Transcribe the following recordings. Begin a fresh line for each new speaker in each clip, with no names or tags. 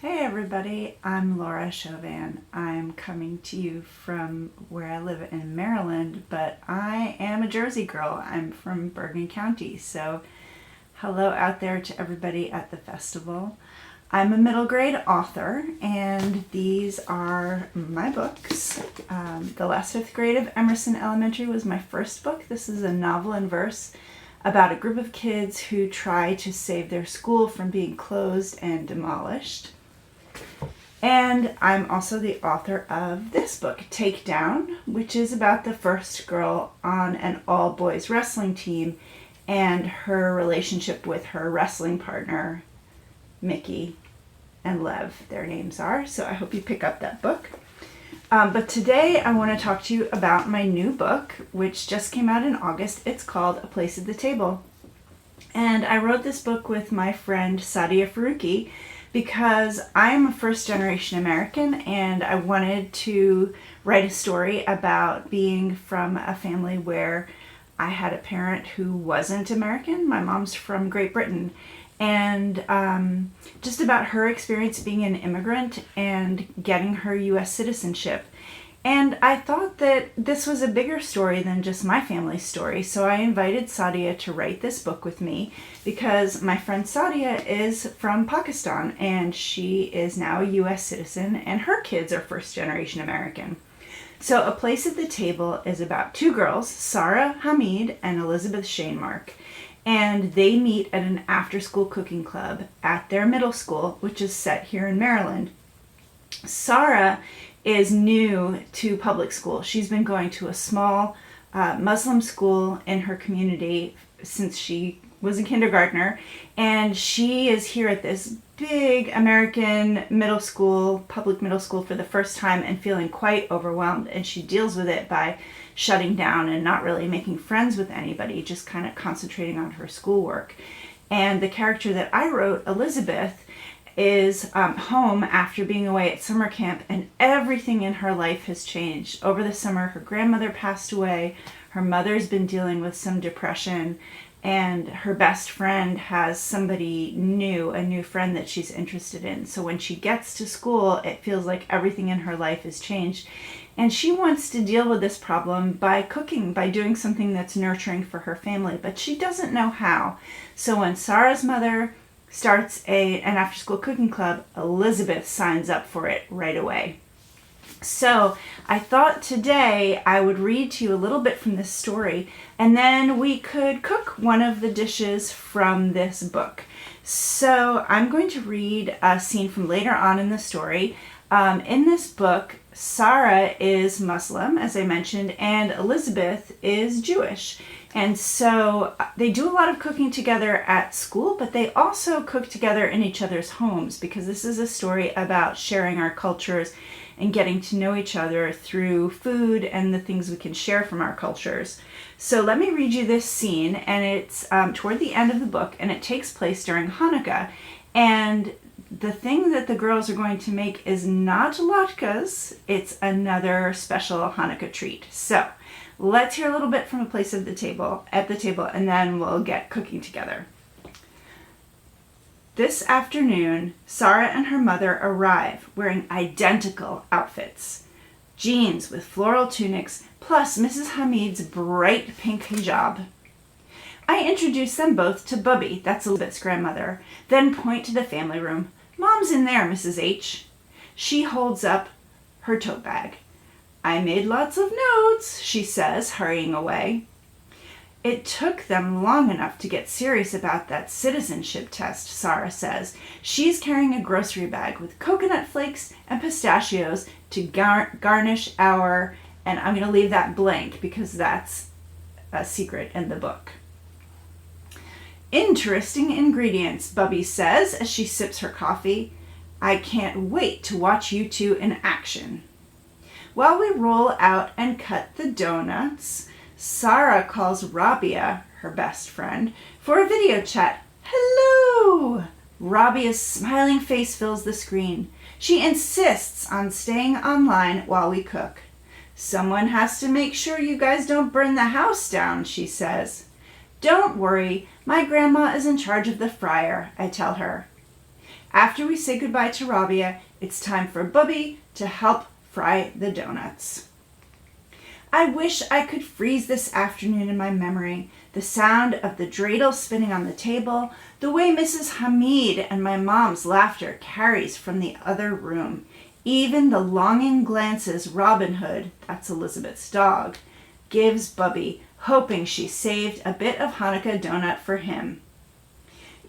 Hey everybody, I'm Laura Shovan. I'm coming to you from where I live in Maryland, but I am a Jersey girl. I'm from Bergen County, so hello out there to everybody at the festival. I'm a middle grade author, and these are my books. The Last Fifth Grade of Emerson Elementary was my first book. This is a novel in verse about a group of kids who try to save their school from being closed and demolished. And I'm also the author of this book, Takedown, which is about the first girl on an all-boys wrestling team and her relationship with her wrestling partner, Mickey and Lev, their names are. So I hope you pick up that book. But today I want to talk to you about my new book, which just came out in August. It's called A Place at the Table. And I wrote this book with my friend Sadia Faruqi, because I'm a first-generation American and I wanted to write a story about being from a family where I had a parent who wasn't American. My mom's from Great Britain. And just about her experience being an immigrant and getting her U.S. citizenship. And I thought that this was a bigger story than just my family's story, so I invited Sadia to write this book with me because my friend Sadia is from Pakistan and she is now a U.S. citizen and her kids are first-generation American. So A Place at the Table is about two girls, Sarah Hamid and Elizabeth Shanemark, and they meet at an after-school cooking club at their middle school, which is set here in Maryland. Sarah is new to public school. She's been going to a small Muslim school in her community since she was a kindergartner, and she is here at this big American middle school, public middle school for the first time and feeling quite overwhelmed, and she deals with it by shutting down and not really making friends with anybody, just kind of concentrating on her schoolwork. And the character that I wrote, Elizabeth, is home after being away at summer camp, and everything in her life has changed. Over the summer, her grandmother passed away, her mother's been dealing with some depression, and her best friend has somebody new, a new friend that she's interested in. So when she gets to school, it feels like everything in her life has changed. And she wants to deal with this problem by cooking, by doing something that's nurturing for her family, but she doesn't know how. So when Sarah's mother starts an after-school cooking club, Elizabeth signs up for it right away. So I thought today I would read to you a little bit from this story, and then we could cook one of the dishes from this book. So I'm going to read a scene from later on in the story. In this book, Sarah is Muslim, as I mentioned, and Elizabeth is Jewish. And so they do a lot of cooking together at school, but they also cook together in each other's homes because this is a story about sharing our cultures and getting to know each other through food and the things we can share from our cultures. So let me read you this scene, and it's toward the end of the book, and it takes place during Hanukkah. And the thing that the girls are going to make is not latkes, it's another special Hanukkah treat. So let's hear a little bit from A Place at the Table, and then we'll get cooking together. This afternoon, Sarah and her mother arrive wearing identical outfits. Jeans with floral tunics, plus Mrs. Hamid's bright pink hijab. I introduce them both to Bubby, that's Elizabeth's grandmother, then point to the family room. Mom's in there, Mrs. H. She holds up her tote bag. I made lots of notes, she says, hurrying away. It took them long enough to get serious about that citizenship test, Sarah says. She's carrying a grocery bag with coconut flakes and pistachios to garnish our, and I'm going to leave that blank because that's a secret in the book. Interesting ingredients, Bubby says as she sips her coffee. I can't wait to watch you two in action. While we roll out and cut the donuts, Sarah calls Rabia, her best friend, for a video chat. Hello! Rabia's smiling face fills the screen. She insists on staying online while we cook. Someone has to make sure you guys don't burn the house down, she says. Don't worry, my grandma is in charge of the fryer, I tell her. After we say goodbye to Rabia, it's time for Bubby to help fry the donuts. I wish I could freeze this afternoon in my memory. The sound of the dreidel spinning on the table, the way Mrs. Hamid and my mom's laughter carries from the other room, even the longing glances Robin Hood, that's Elizabeth's dog, gives Bubby, hoping she saved a bit of Hanukkah donut for him.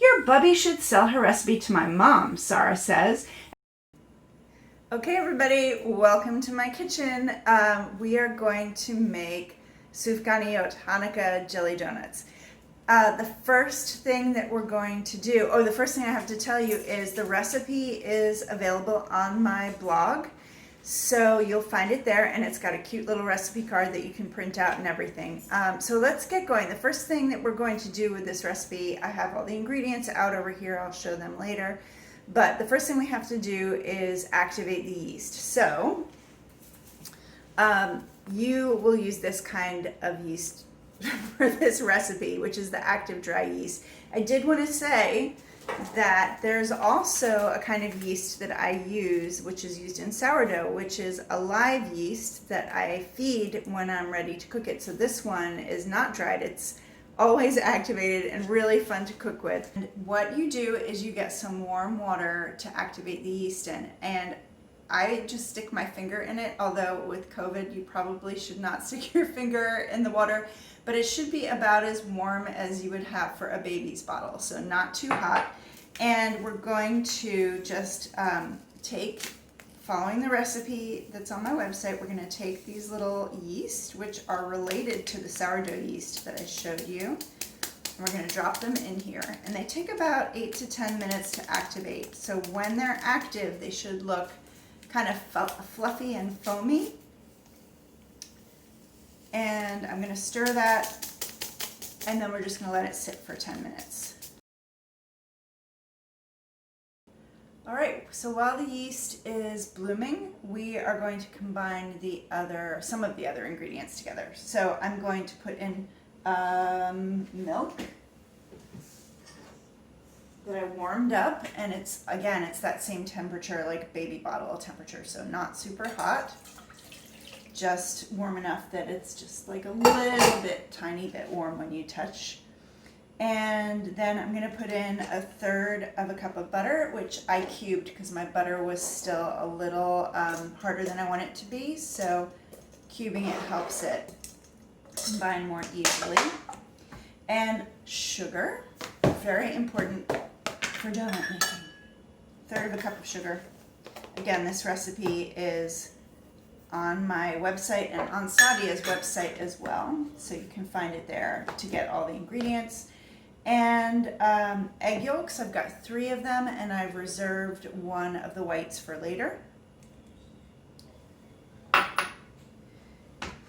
Your Bubby should sell her recipe to my mom, Sarah says. Okay, everybody, welcome to my kitchen. We are going to make sufganiyot, Hanukkah jelly donuts. The first thing that we're going to do, the first thing I have to tell you is the recipe is available on my blog. So you'll find it there, and it's got a cute little recipe card that you can print out and everything. So let's get going. The first thing that we're going to do with this recipe, I have all the ingredients out over here. I'll show them later. But the first thing we have to do is activate the yeast. So you will use this kind of yeast for this recipe, which is the active dry yeast. I did want to say that there's also a kind of yeast that I use, which is used in sourdough, which is a live yeast that I feed when I'm ready to cook it. So this one is not dried. It's always activated and really fun to cook with. And what you do is you get some warm water to activate the yeast in, and I just stick my finger in it, although with COVID you probably should not stick your finger in the water, but it should be about as warm as you would have for a baby's bottle, so not too hot. And we're going to just following the recipe that's on my website, we're going to take these little yeast, which are related to the sourdough yeast that I showed you, and we're going to drop them in here. And they take about 8 to 10 minutes to activate. So when they're active, they should look kind of fluffy and foamy. And I'm going to stir that, and then we're just going to let it sit for 10 minutes. All right, so while the yeast is blooming, we are going to combine some of the other ingredients together. So I'm going to put in milk that I warmed up, and it's that same temperature, like baby bottle temperature, so not super hot, just warm enough that it's just like a little bit, tiny bit warm when you touch. And then I'm going to put in 1/3 of a cup of butter, which I cubed because my butter was still a little harder than I want it to be. So cubing it helps it combine more easily. And sugar, very important for donut making. 1/3 of a cup of sugar. Again, this recipe is on my website and on Sadia's website as well. So you can find it there to get all the ingredients. And egg yolks, I've got 3 of them, and I've reserved one of the whites for later.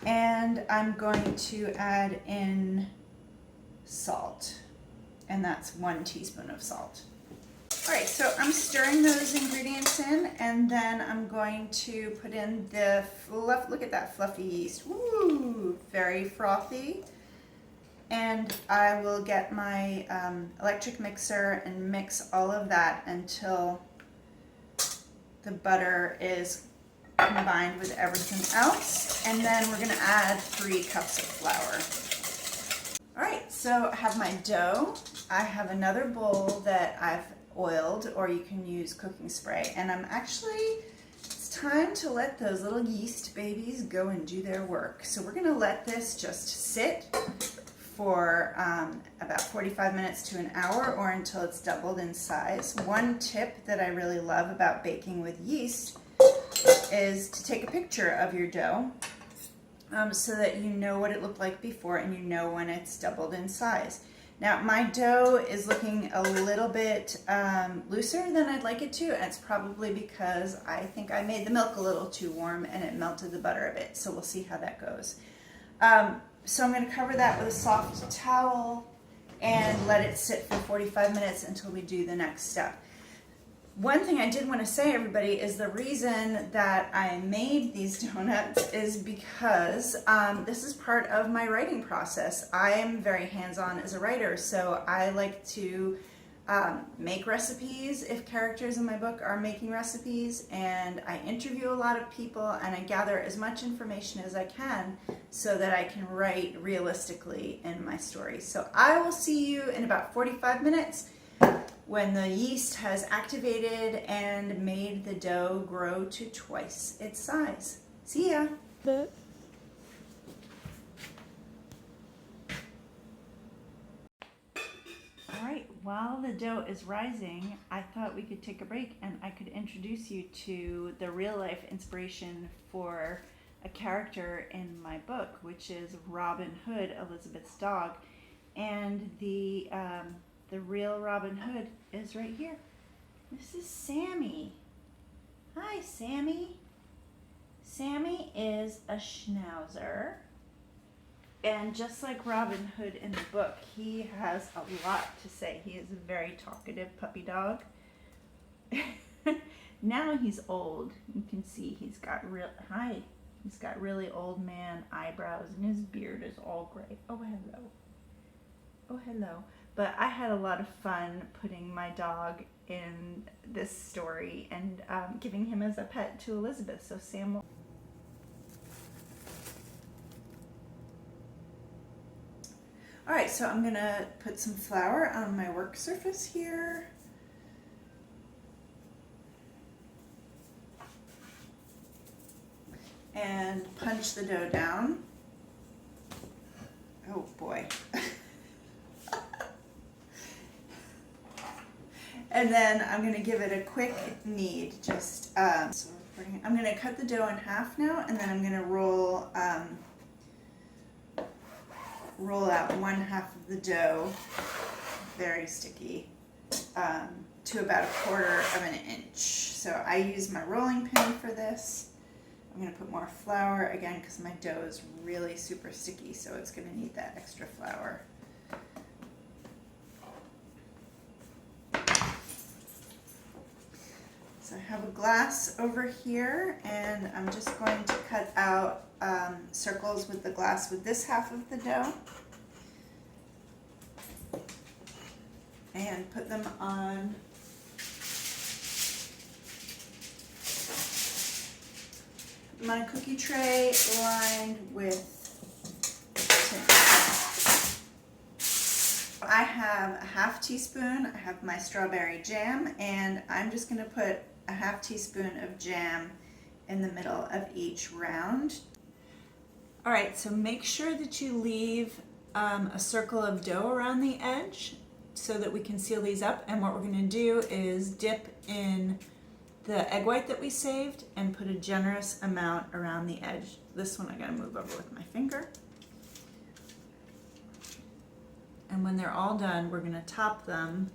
And I'm going to add in salt, and that's 1 teaspoon of salt. All right, so I'm stirring those ingredients in, and then I'm going to put in the look at that fluffy yeast. Woo, very frothy. And I will get my electric mixer and mix all of that until the butter is combined with everything else. And then we're gonna add 3 cups of flour. All right, so I have my dough. I have another bowl that I've oiled, or you can use cooking spray. And it's time to let those little yeast babies go and do their work. So we're gonna let this just sit for about 45 minutes to an hour, or until it's doubled in size. One tip that I really love about baking with yeast is to take a picture of your dough so that you know what it looked like before and you know when it's doubled in size. Now my dough is looking a little bit looser than I'd like it to, and it's probably because I think I made the milk a little too warm and it melted the butter a bit, so we'll see how that goes. So I'm going to cover that with a soft towel and let it sit for 45 minutes until we do the next step. One thing I did want to say, everybody, is the reason that I made these donuts is because this is part of my writing process. I am very hands-on as a writer, so I like to make recipes if characters in my book are making recipes, and I interview a lot of people and I gather as much information as I can so that I can write realistically in my story. So I will see you in about 45 minutes when the yeast has activated and made the dough grow to twice its size. See ya! Alright, while the dough is rising, I thought we could take a break and I could introduce you to the real life inspiration for a character in my book, which is Robin Hood, Elizabeth's dog. And the real Robin Hood is right here. This is Sammy. Hi, Sammy. Sammy is a schnauzer. And just like Robin Hood in the book, he has a lot to say. He is a very talkative puppy dog. Now he's old. You can see he's got he's got really old man eyebrows and his beard is all gray. Oh, hello. Oh, hello. But I had a lot of fun putting my dog in this story and giving him as a pet to Elizabeth. So Sam will... Alright, so I'm going to put some flour on my work surface here. And punch the dough down. Oh boy. And then I'm going to give it a quick knead. Just so I'm going to cut the dough in half now, and then I'm going to roll out one half of the dough, very sticky, to about 1/4 of an inch. So I use my rolling pin for this. I'm going to put more flour again because my dough is really super sticky, so it's going to need that extra flour. So I have a glass over here, and I'm just going to cut out circles with the glass with this half of the dough and put them on my cookie tray lined with tin. I have a 1/2 teaspoon, I have my strawberry jam, and I'm just going to put a 1/2 teaspoon of jam in the middle of each round. Alright, so make sure that you leave a circle of dough around the edge so that we can seal these up. And what we're going to do is dip in the egg white that we saved and put a generous amount around the edge. This one I got to move over with my finger. And when they're all done, we're going to top them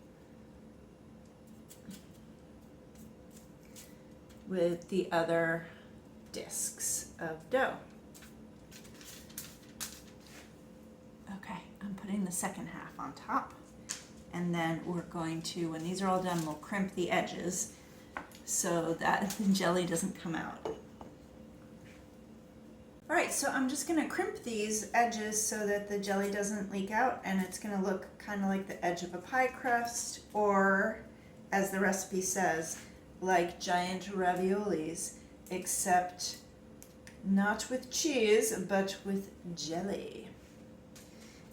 with the other discs of dough. Okay, I'm putting the second half on top, and then we're going to, when these are all done, we'll crimp the edges so that the jelly doesn't come out. Alright, so I'm just going to crimp these edges so that the jelly doesn't leak out, and it's going to look kind of like the edge of a pie crust, or, as the recipe says, like giant raviolis, except not with cheese, but with jelly.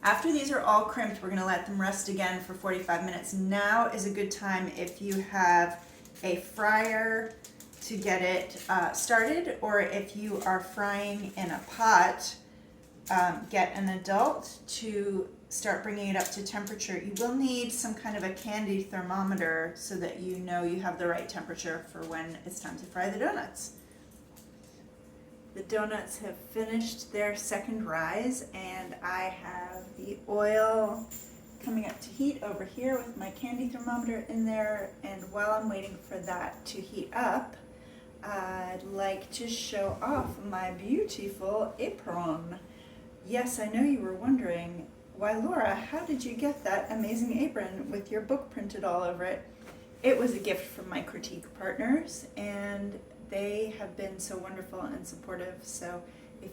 After these are all crimped, we're going to let them rest again for 45 minutes. Now is a good time if you have a fryer to get it started, or if you are frying in a pot, get an adult to start bringing it up to temperature. You will need some kind of a candy thermometer so that you know you have the right temperature for when it's time to fry the donuts. The donuts have finished their second rise, and I have the oil coming up to heat over here with my candy thermometer in there. And while I'm waiting for that to heat up, I'd like to show off my beautiful apron. Yes, I know you were wondering, why Laura, how did you get that amazing apron with your book printed all over it? It was a gift from my critique partners, and they have been so wonderful and supportive. So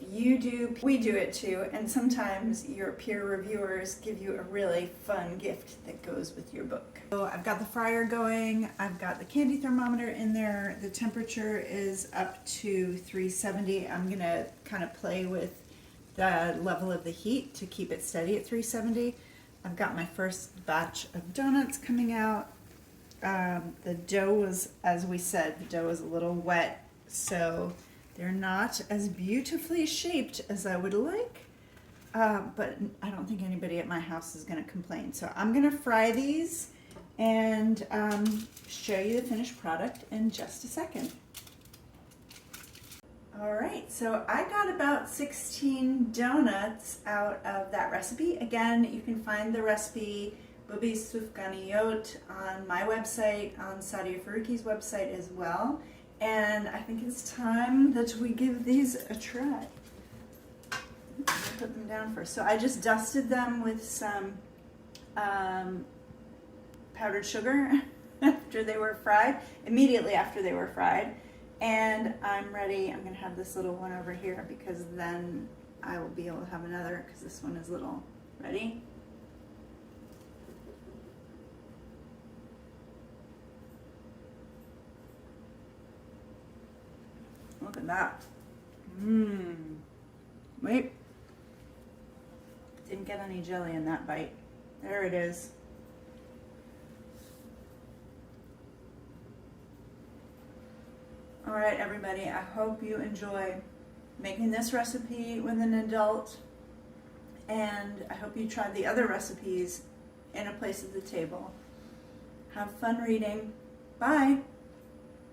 If you do, we do it too, and sometimes your peer reviewers give you a really fun gift that goes with your book. So I've got the fryer going, I've got the candy thermometer in there, the temperature is up to 370. I'm gonna kind of play with the level of the heat to keep it steady at 370. I've got my first batch of donuts coming out. The dough was, as we said, the dough is a little wet, so they're not as beautifully shaped as I would like, but I don't think anybody at my house is going to complain. So I'm going to fry these and show you the finished product in just a second. All right, so I got about 16 donuts out of that recipe. Again, you can find the recipe Bubi Sufganiyot on my website, on Sadia Faruqi's website as well. And I think it's time that we give these a try. Put them down first. So I just dusted them with some powdered sugar after they were fried, immediately after they were fried. And I'm ready. I'm going to have this little one over here because then I will be able to have another because this one is little. Ready? Look at that. Wait. Didn't get any jelly in that bite. There it is. All right, everybody, I hope you enjoy making this recipe with an adult, and I hope you try the other recipes in a place at the table. Have fun reading. Bye.